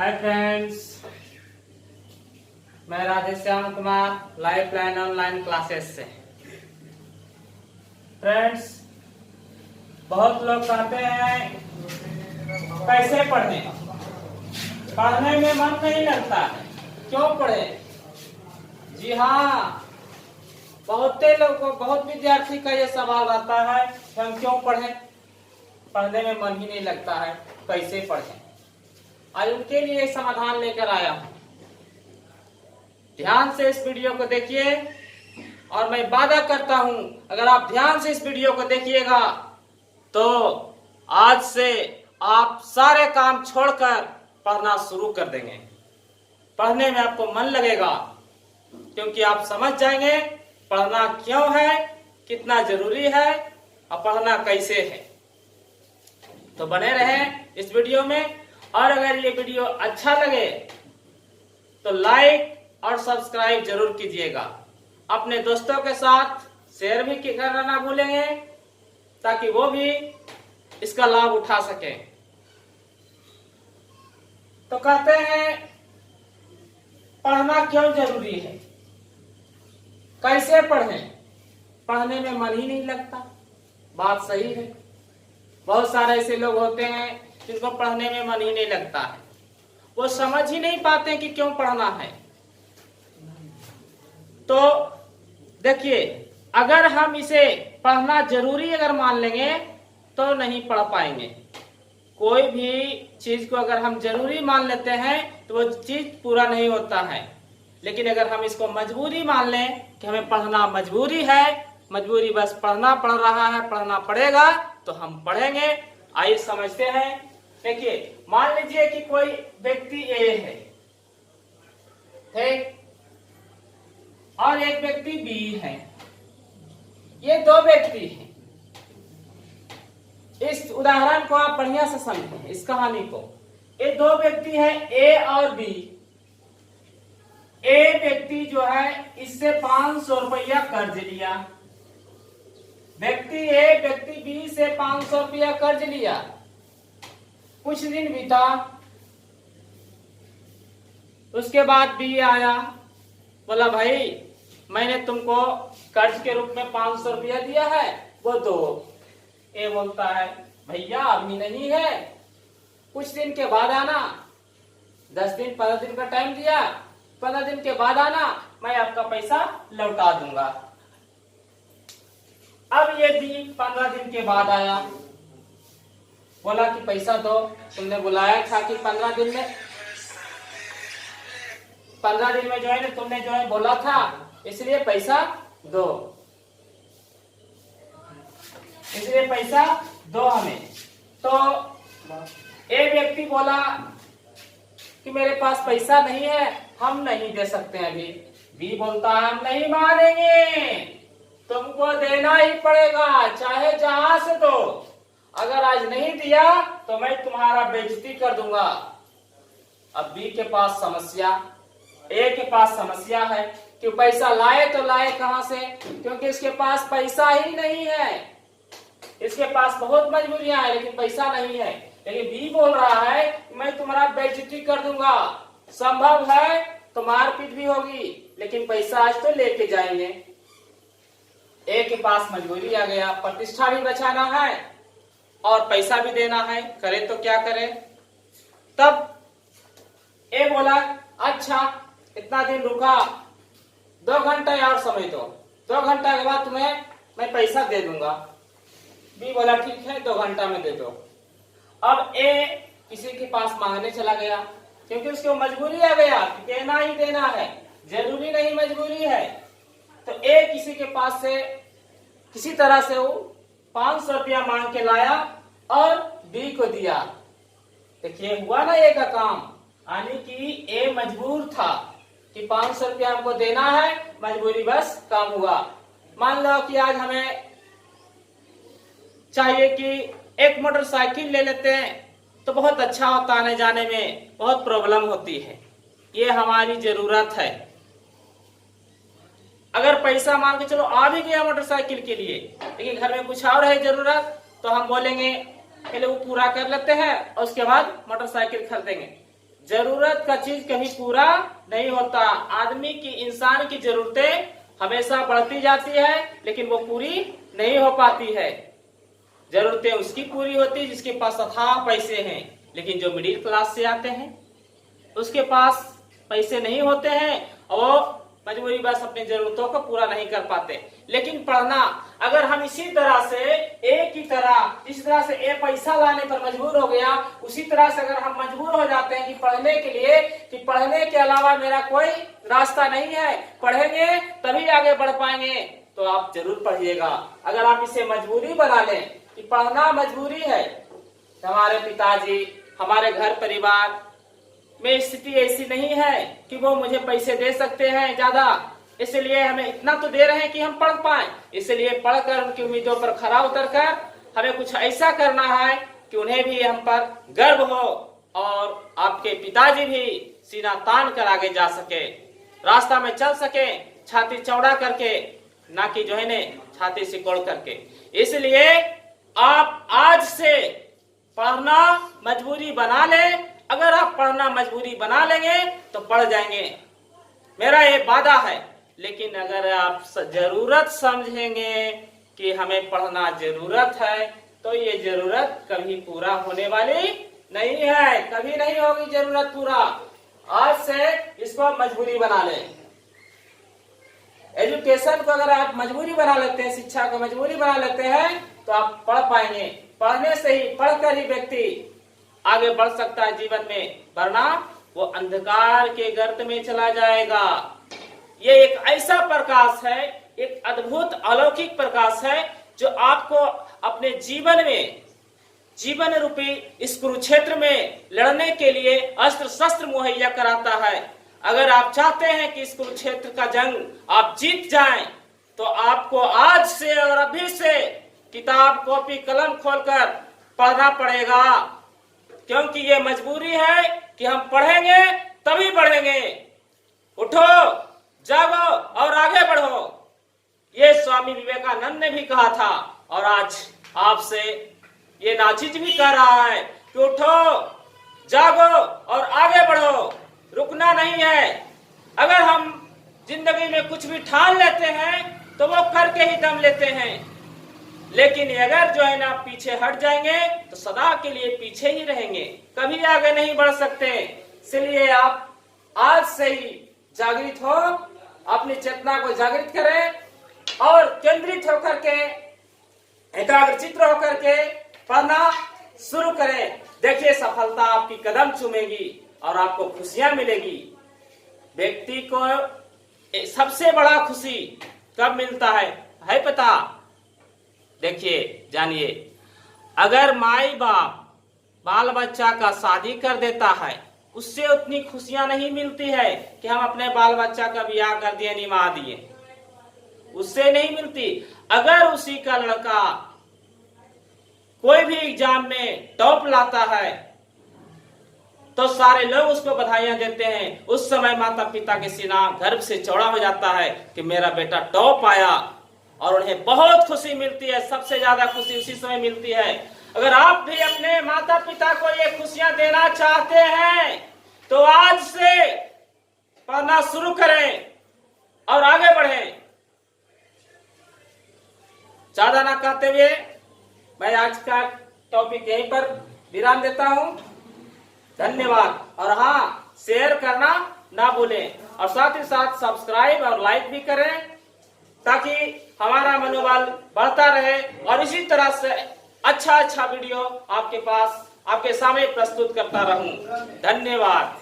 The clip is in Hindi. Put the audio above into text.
हाय फ्रेंड्स, मैं Radheshyam Kumar life line online classes से। फ्रेंड्स, बहुत लोग कहते हैं कैसे पढ़ने, पढ़ने में मन नहीं लगता है, क्यों पढ़े। जी हाँ, बहुत विद्यार्थी का ये सवाल रहता है कि हम क्यों पढ़ें, पढ़ने में मन ही नहीं लगता है, कैसे पढ़ें। आज उनके लिए एक समाधान लेकर आया हूं। ध्यान से इस वीडियो को देखिए और मैं वादा करता हूं अगर आप ध्यान से इस वीडियो को देखिएगा तो आज से आप सारे काम छोड़कर पढ़ना शुरू कर देंगे। पढ़ने में आपको मन लगेगा क्योंकि आप समझ जाएंगे पढ़ना क्यों है, कितना जरूरी है और पढ़ना कैसे है। तो बने रहें इस वीडियो में, और अगर ये वीडियो अच्छा लगे तो लाइक और सब्सक्राइब जरूर कीजिएगा। अपने दोस्तों के साथ शेयर भी करना ना भूलेंगे ताकि वो भी इसका लाभ उठा सकें। तो कहते हैं पढ़ना क्यों जरूरी है, कैसे पढ़ें, पढ़ने में मन ही नहीं लगता। बात सही है, बहुत सारे ऐसे लोग होते हैं जिनको पढ़ने में मन ही नहीं लगता है, वो समझ ही नहीं पाते कि क्यों पढ़ना है। तो देखिए, अगर हम इसे पढ़ना जरूरी अगर मान लेंगे तो नहीं पढ़ पाएंगे। कोई भी चीज को अगर हम जरूरी मान लेते हैं तो वो चीज पूरा नहीं होता है। लेकिन अगर हम इसको मजबूरी मान लें कि हमें पढ़ना मजबूरी है, मजबूरी बस पढ़ना पड़ रहा है, पढ़ना पड़ेगा, तो हम पढ़ेंगे। आइए समझते हैं। देखिए, मान लीजिए कि कोई व्यक्ति ए है, ठीक, और एक व्यक्ति बी है। ये दो व्यक्ति हैं। इस उदाहरण को आप बढ़िया से समझें, इस कहानी को। ये दो व्यक्ति हैं ए और बी। ए व्यक्ति जो है इससे 500 रुपया कर्ज लिया। व्यक्ति ए व्यक्ति बी से 500 रुपया कर्ज लिया। कुछ दिन बीता, उसके बाद बी आया, बोला भाई मैंने तुमको कर्ज के रूप में 500 रुपया दिया है, वो दो। ए बोलता है भैया अभी नहीं है, कुछ दिन के बाद आना। 10 दिन 15 दिन का टाइम दिया, 15 दिन के बाद आना, मैं आपका पैसा लौटा दूंगा। अब ये बी 15 दिन के बाद आया, बोला कि पैसा दो, तुमने बुलाया था कि 15 दिन में, 15 दिन में जो है ना तुमने जो है बोला था, इसलिए पैसा दो, इसलिए पैसा दो हमें। तो एक व्यक्ति बोला कि मेरे पास पैसा नहीं है, हम नहीं दे सकते अभी। बी बोलता है हम नहीं मानेंगे, तुमको देना ही पड़ेगा, चाहे जहां से दो। अगर आज नहीं दिया तो मैं तुम्हारा बेइज्जती कर दूंगा। अब बी के पास समस्या, ए के पास समस्या है कि पैसा लाए तो लाए कहां से, क्योंकि इसके पास पैसा ही नहीं है। इसके पास बहुत मजबूरियां हैं लेकिन पैसा नहीं है। लेकिन बी बोल रहा है मैं तुम्हारा बेइज्जती कर दूंगा, संभव है तो मारपीट भी होगी लेकिन पैसा आज तो लेके जाएंगे। ए के पास मजबूरी आ गया, प्रतिष्ठा भी बचाना है और पैसा भी देना है, करे तो क्या करे। तब ए बोला अच्छा इतना दिन रुका, 2 घंटा और समय दो, 2 घंटा के बाद तुम्हें मैं पैसा दे दूंगा। बी बोला ठीक है 2 घंटा में दे दो। अब ए किसी के पास मांगने चला गया क्योंकि उसको मजबूरी आ गया, देना ही देना है, जरूरी नहीं मजबूरी है। तो ए किसी के पास से किसी तरह से वो 500 रुपया मांग के लाया और बी को दिया। देखिए हुआ ना ए का काम, यानी कि ए मजबूर था कि 500 रुपया हमको देना है, मजबूरी बस काम हुआ। मान लो कि आज हमें चाहिए कि एक मोटरसाइकिल ले लेते हैं तो बहुत अच्छा होता, आने जाने में बहुत प्रॉब्लम होती है, ये हमारी जरूरत है। अगर पैसा मान के चलो आ भी गया मोटरसाइकिल के लिए, लेकिन घर में कुछ और है जरूरत, तो हम बोलेंगे पहले वो पूरा कर लेते हैं और उसके बाद मोटरसाइकिल खरीदेंगे। जरूरत का चीज कभी पूरा नहीं होता। आदमी की, इंसान की जरूरतें हमेशा बढ़ती जाती है, लेकिन वो पूरी नहीं हो पाती है। जरूरतें उसकी पूरी होती है जिसके पास अथाह पैसे हैं, लेकिन जो मिडिल क्लास से आते हैं उसके पास पैसे नहीं होते हैं और मजबूरी बस अपनी जरूरतों को पूरा नहीं कर पाते। लेकिन पढ़ना, अगर हम इसी तरह से एक ही तरह, इस तरह से ए पैसा लाने पर मजबूर हो गया, उसी तरह से अगर हम मजबूर हो जाते हैं कि पढ़ने के लिए, कि पढ़ने के अलावा मेरा कोई रास्ता नहीं है, पढ़ेंगे तभी आगे बढ़ पाएंगे, तो आप जरूर पढ़िएगा। अगर आप इसे मजबूरी बना लें कि पढ़ना मजबूरी है, हमारे पिताजी, हमारे घर परिवार में स्थिति ऐसी नहीं है कि वो मुझे पैसे दे सकते हैं ज्यादा, इसलिए हमें इतना तो दे रहे हैं कि हम पढ़ पाए, इसलिए पढ़कर उनकी उम्मीदों पर खरा उतरकर हमें कुछ ऐसा करना है कि उन्हें भी हम पर गर्व हो और आपके पिताजी भी सीना तान कर आगे जा सके, रास्ता में चल सके, छाती चौड़ा करके, ना कि जो है ने छाती सिकोड़ करके। इसलिए आप आज से पढ़ना मजबूरी बना ले। अगर आप पढ़ना मजबूरी बना लेंगे तो पढ़ जाएंगे, मेरा ये वादा है। लेकिन अगर आप जरूरत समझेंगे कि हमें पढ़ना जरूरत है, तो ये जरूरत कभी पूरा होने वाली नहीं है, कभी नहीं होगी जरूरत पूरा। आज से इसको मजबूरी बना लें। एजुकेशन को अगर आप मजबूरी बना लेते हैं, शिक्षा को मजबूरी बना लेते हैं, तो आप पढ़ पाएंगे। पढ़ने से ही, पढ़कर ही व्यक्ति आगे बढ़ सकता है जीवन में, वरना वो अंधकार के गर्त में चला जाएगा। ये एक ऐसा प्रकाश है, एक अद्भुत अलौकिक प्रकाश है, जो आपको अपने जीवन में, जीवन रूपी इस कुरुक्षेत्र में लड़ने के लिए अस्त्र शस्त्र मुहैया कराता है। अगर आप चाहते हैं कि इस कुरुक्षेत्र का जंग आप जीत जाएं, तो आपको आज से और अभी से किताब, कॉपी, कलम खोलकर पढ़ना पड़ेगा, क्योंकि ये मजबूरी है कि हम पढ़ेंगे तभी बढ़ेंगे। उठो, जागो और आगे बढ़ो, ये स्वामी विवेकानंद ने भी कहा था, और आज आपसे ये नाचिज भी कह रहा है कि उठो, जागो और आगे बढ़ो, रुकना नहीं है। अगर हम जिंदगी में कुछ भी ठान लेते हैं तो वो करके ही दम लेते हैं, लेकिन अगर जो है ना पीछे हट जाएंगे तो सदा के लिए पीछे ही रहेंगे, कभी आगे नहीं बढ़ सकते। इसलिए आप आज से ही जागृत हो, अपनी चेतना को जागृत करें और केंद्रित होकर के, एकाग्रचित्त होकर के पढ़ना शुरू करें। देखिए, सफलता आपकी कदम चूमेगी और आपको खुशियां मिलेगी। व्यक्ति को सबसे बड़ा खुशी कब मिलता है पता? देखिए, जानिए, अगर माई बाप बाल बच्चा का शादी कर देता है, उससे उतनी खुशियां नहीं मिलती है कि हम अपने बाल बच्चा का ब्याह कर दिए, निभा दिए, उससे नहीं मिलती। अगर उसी का लड़का कोई भी एग्जाम में टॉप लाता है तो सारे लोग उसको बधाइयां देते हैं। उस समय माता पिता के सीना गर्व से चौड़ा हो जाता है कि मेरा बेटा टॉप आया, और उन्हें बहुत खुशी मिलती है। सबसे ज्यादा खुशी उसी समय मिलती है। अगर आप भी अपने माता पिता को ये खुशियां देना चाहते हैं तो आज से पढ़ना शुरू करें और आगे बढ़ें। ज्यादा ना कहते हुए मैं आज का टॉपिक यहीं पर विराम देता हूं। धन्यवाद। और हाँ, शेयर करना ना भूलें, और साथ ही साथ सब्सक्राइब और लाइक भी करें, ताकि हमारा मनोबल बढ़ता रहे और इसी तरह से अच्छा वीडियो आपके पास, आपके सामने प्रस्तुत करता रहूं। धन्यवाद।